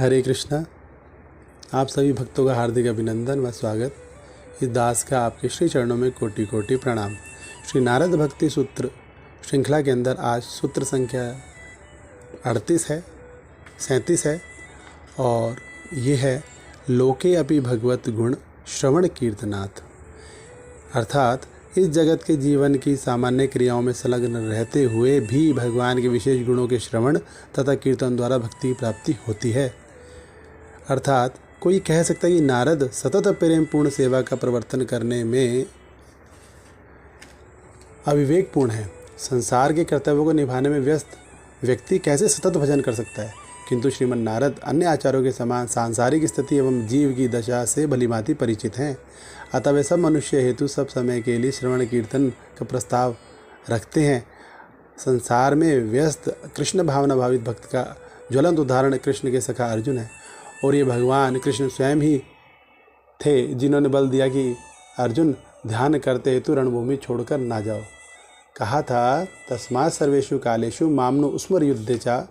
हरे कृष्णा। आप सभी भक्तों का हार्दिक अभिनंदन व स्वागत। इस दास का आपके श्री चरणों में कोटि कोटि प्रणाम। श्री नारद भक्ति सूत्र श्रृंखला के अंदर आज सूत्र संख्या 37 है और ये है लोके अपि भगवत गुण श्रवण कीर्तनात्। अर्थात इस जगत के जीवन की सामान्य क्रियाओं में संलग्न रहते हुए भी भगवान के विशेष गुणों के श्रवण तथा कीर्तन द्वारा भक्ति की प्राप्ति होती है। अर्थात कोई कह सकता है कि नारद सतत प्रेम पूर्ण सेवा का प्रवर्तन करने में अविवेकपूर्ण है। संसार के कर्तव्यों को निभाने में व्यस्त व्यक्ति कैसे सतत भजन कर सकता है? किंतु श्रीमन नारद अन्य आचार्यों के समान सांसारिक स्थिति एवं जीव की दशा से भलीभांति परिचित हैं। अतः वे सब मनुष्य हेतु सब समय के लिए श्रवण कीर्तन का प्रस्ताव रखते हैं। संसार में व्यस्त कृष्ण भावना भावित भक्त का ज्वलंत उदाहरण कृष्ण के सखा अर्जुन है और ये भगवान कृष्ण स्वयं ही थे जिन्होंने बल दिया कि अर्जुन ध्यान करते हेतु रणभूमि छोड़कर ना जाओ। कहा था तस्मात् सर्वेषु कालेषु मामनु स्मर युद्धेचा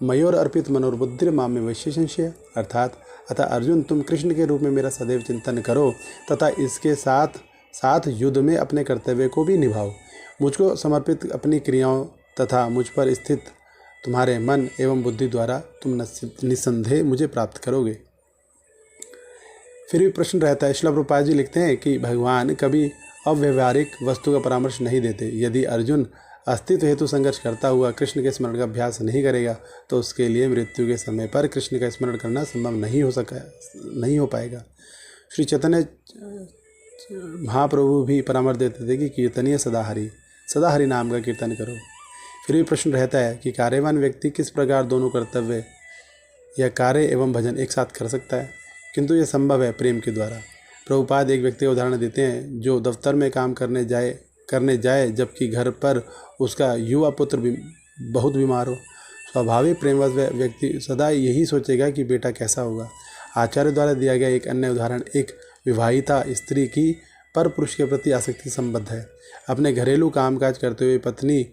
मयोर अर्पित मनोर्बुद्धिर माम में वैश्य संशय। अर्थात अतः अर्जुन तुम कृष्ण के रूप में मेरा सदैव चिंतन करो तथा इसके साथ साथ युद्ध में अपने कर्तव्य को भी निभाओ। मुझको समर्पित अपनी क्रियाओं तथा मुझ पर स्थित तुम्हारे मन एवं बुद्धि द्वारा तुम निस्संदेह मुझे प्राप्त करोगे। फिर भी प्रश्न रहता है। श्रील प्रभुपाद जी लिखते हैं कि भगवान कभी अव्यवहारिक वस्तु का परामर्श नहीं देते। यदि अर्जुन अस्तित्व हेतु संघर्ष करता हुआ कृष्ण के स्मरण का अभ्यास नहीं करेगा तो उसके लिए मृत्यु के समय पर कृष्ण का स्मरण करना संभव नहीं हो पाएगा। श्री चैतन्य महाप्रभु भी परामर्श देते थे कि कीर्तनीय सदा हरि नाम का कीर्तन करो। फिर भी प्रश्न रहता है कि कार्यवान व्यक्ति किस प्रकार दोनों कर्तव्य या कार्य एवं भजन एक साथ कर सकता है? किंतु यह संभव है प्रेम के द्वारा। प्रभुपाद एक व्यक्ति का उदाहरण देते हैं जो दफ्तर में काम करने जाए जबकि घर पर उसका युवा पुत्र भी बहुत बीमार हो। स्वाभाविक प्रेमवश व्यक्ति सदा यही सोचेगा कि बेटा कैसा होगा। आचार्य द्वारा दिया गया एक अन्य उदाहरण एक विवाहिता स्त्री की पर पुरुष के प्रति आसक्ति संबद्ध है। अपने घरेलू कामकाज करते हुए पत्नी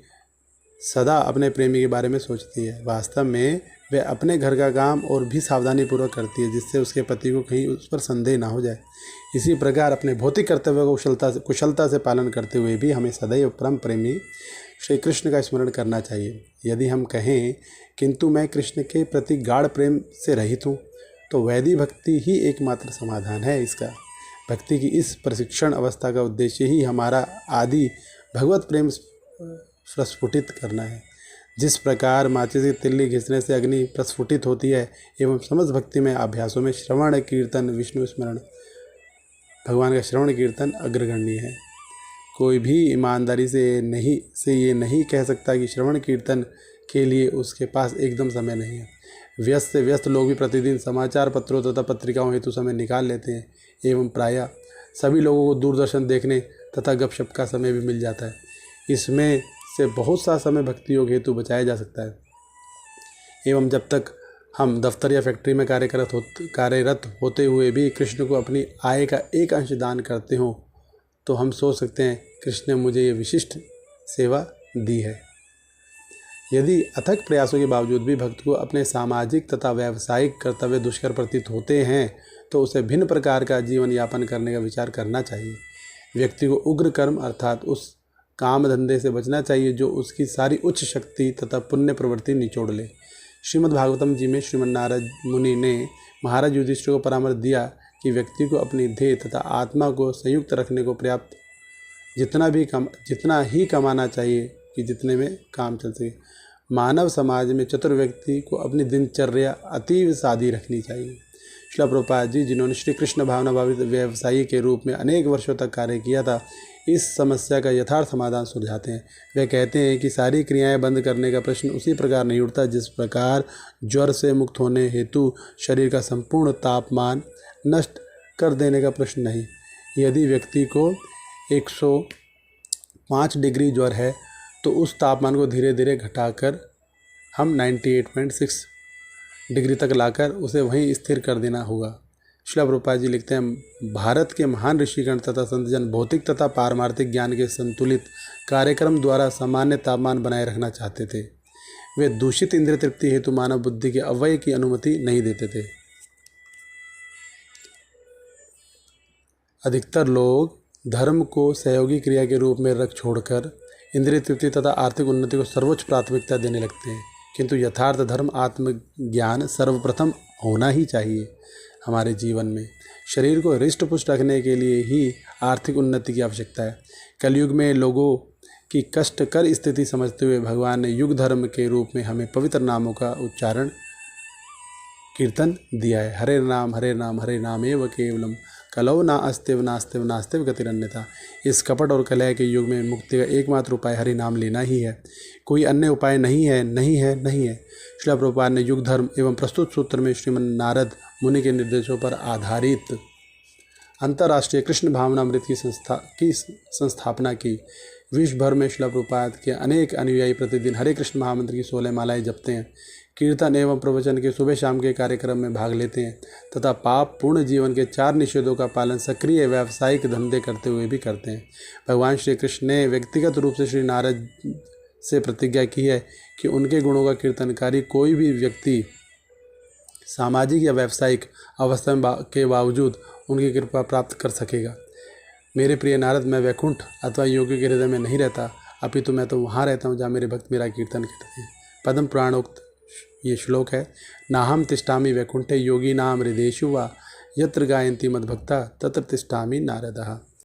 सदा अपने प्रेमी के बारे में सोचती है। वास्तव में वह अपने घर का काम और भी सावधानीपूर्वक करती है जिससे उसके पति को कहीं उस पर संदेह ना हो जाए। इसी प्रकार अपने भौतिक कर्तव्य को कुशलता से पालन करते हुए भी हमें सदैव परम प्रेमी श्री कृष्ण का स्मरण करना चाहिए। यदि हम कहें किंतु मैं कृष्ण के प्रति गाढ़ प्रेम से रहित हूँ तो वैदिक भक्ति ही एकमात्र समाधान है इसका। भक्ति की इस प्रशिक्षण अवस्था का उद्देश्य ही हमारा आदि भगवत प्रेम प्रस्फुटित करना है। जिस प्रकार माचिस की तिल्ली घिसने से अग्नि प्रस्फुटित होती है एवं समस्त भक्ति में अभ्यासों में श्रवण कीर्तन विष्णु स्मरण भगवान का श्रवण कीर्तन अग्रगण्य है। कोई भी ईमानदारी से ये नहीं कह सकता कि श्रवण कीर्तन के लिए उसके पास एकदम समय नहीं है। व्यस्त से व्यस्त लोग भी प्रतिदिन समाचार पत्रों तथा पत्रिकाओं हेतु समय निकाल लेते हैं एवं प्रायः सभी लोगों को दूरदर्शन देखने तथा गपशप का समय भी मिल जाता है। इसमें से बहुत सा समय भक्ति योग हेतु बचाया जा सकता है। एवं जब तक हम दफ्तर या फैक्ट्री में कार्यरत होते हुए भी कृष्ण को अपनी आय का एक अंश दान करते हों तो हम सोच सकते हैं कृष्ण ने मुझे ये विशिष्ट सेवा दी है। यदि अथक प्रयासों के बावजूद भी भक्त को अपने सामाजिक तथा व्यावसायिक कर्तव्य दुष्कर प्रतीत होते हैं तो उसे भिन्न प्रकार का जीवन यापन करने का विचार करना चाहिए। व्यक्ति को उग्र कर्म अर्थात उस काम धंधे से बचना चाहिए जो उसकी सारी उच्च शक्ति तथा पुण्य प्रवृत्ति निचोड़ ले। श्रीमद् भागवतम जी में श्रीमन नारद मुनि ने महाराज युधिष्ठिर को परामर्श दिया कि व्यक्ति को अपनी देह तथा आत्मा को संयुक्त रखने को पर्याप्त जितना ही कमाना चाहिए कि जितने में काम चल सके। मानव समाज में चतुर व्यक्ति को अपनी दिनचर्या अतीव सादी रखनी चाहिए। श्रील प्रभुपाद जी जिन्होंने श्री कृष्ण भावना भावित व्यवसायी के रूप में अनेक वर्षों तक कार्य किया था इस समस्या का यथार्थ समाधान सुलझाते हैं। वे कहते हैं कि सारी क्रियाएं बंद करने का प्रश्न उसी प्रकार नहीं उठता जिस प्रकार ज्वर से मुक्त होने हेतु शरीर का संपूर्ण तापमान नष्ट कर देने का प्रश्न नहीं। यदि व्यक्ति को 105 डिग्री ज्वर है तो उस तापमान को धीरे धीरे घटाकर हम 98.6 डिग्री तक लाकर उसे वहीं स्थिर कर देना होगा। श्रील प्रभुपाद जी लिखते हैं भारत के महान ऋषिगण तथा संतजन भौतिक तथा पारमार्थिक ज्ञान के संतुलित कार्यक्रम द्वारा सामान्य तापमान बनाए रखना चाहते थे। वे दूषित इंद्रिय तृप्ति हेतु मानव बुद्धि के अव्यय की अनुमति नहीं देते थे। अधिकतर लोग धर्म को सहयोगी क्रिया के रूप में रख छोड़कर इंद्रिय तृप्ति तथा आर्थिक उन्नति को सर्वोच्च प्राथमिकता देने लगते हैं, किंतु यथार्थ धर्म आत्मज्ञान सर्वप्रथम होना ही चाहिए। हमारे जीवन में शरीर को हृष्ट पुष्ट रखने के लिए ही आर्थिक उन्नति की आवश्यकता है। कलयुग में लोगों की कष्टकर स्थिति समझते हुए भगवान ने युग धर्म के रूप में हमें पवित्र नामों का उच्चारण कीर्तन दिया है। हरे नाम हरे नाम एव केवलम कलौ ना अस्तिव नास्तिव नास्तिव गतिरन्यथा। इस कपट और कलह के युग में मुक्ति का एकमात्र उपाय हरि नाम लेना ही है, कोई अन्य उपाय नहीं है, नहीं है, नहीं है। श्रील प्रभुपाद ने युग धर्म एवं प्रस्तुत सूत्र में श्रीमन नारद मुनि के निर्देशों पर आधारित अंतर्राष्ट्रीय कृष्ण भावनामृत की संस्थापना की। विश्व भर में श्रील प्रभुपाद के अनेक अनुयायी प्रतिदिन हरे कृष्ण महामंत्र की 16 मालाएं जपते हैं, कीर्तन एवं प्रवचन के सुबह शाम के कार्यक्रम में भाग लेते हैं तथा पाप पूर्ण जीवन के 4 निषेधों का पालन सक्रिय व्यावसायिक धंधे करते हुए भी करते हैं। भगवान श्री कृष्ण ने व्यक्तिगत रूप से श्री नारद से प्रतिज्ञा की है कि उनके गुणों का कीर्तनकारी कोई भी व्यक्ति सामाजिक या व्यावसायिक अवस्था के बावजूद उनकी कृपा प्राप्त कर सकेगा। मेरे प्रिय नारद, मैं वैकुंठ अथवा योगी के हृदय में नहीं रहता, अपितु मैं तो वहाँ रहता हूँ जहाँ मेरे भक्त मेरा कीर्तन करते हैं। पद्म पुराणोक्त ये श्लोक है। नाहम तिष्ठामि वैकुंठे योगी नाम हृदेषु वा यत्र गायन्ति मद्भक्ता तत्र तिष्ठामि नारदः।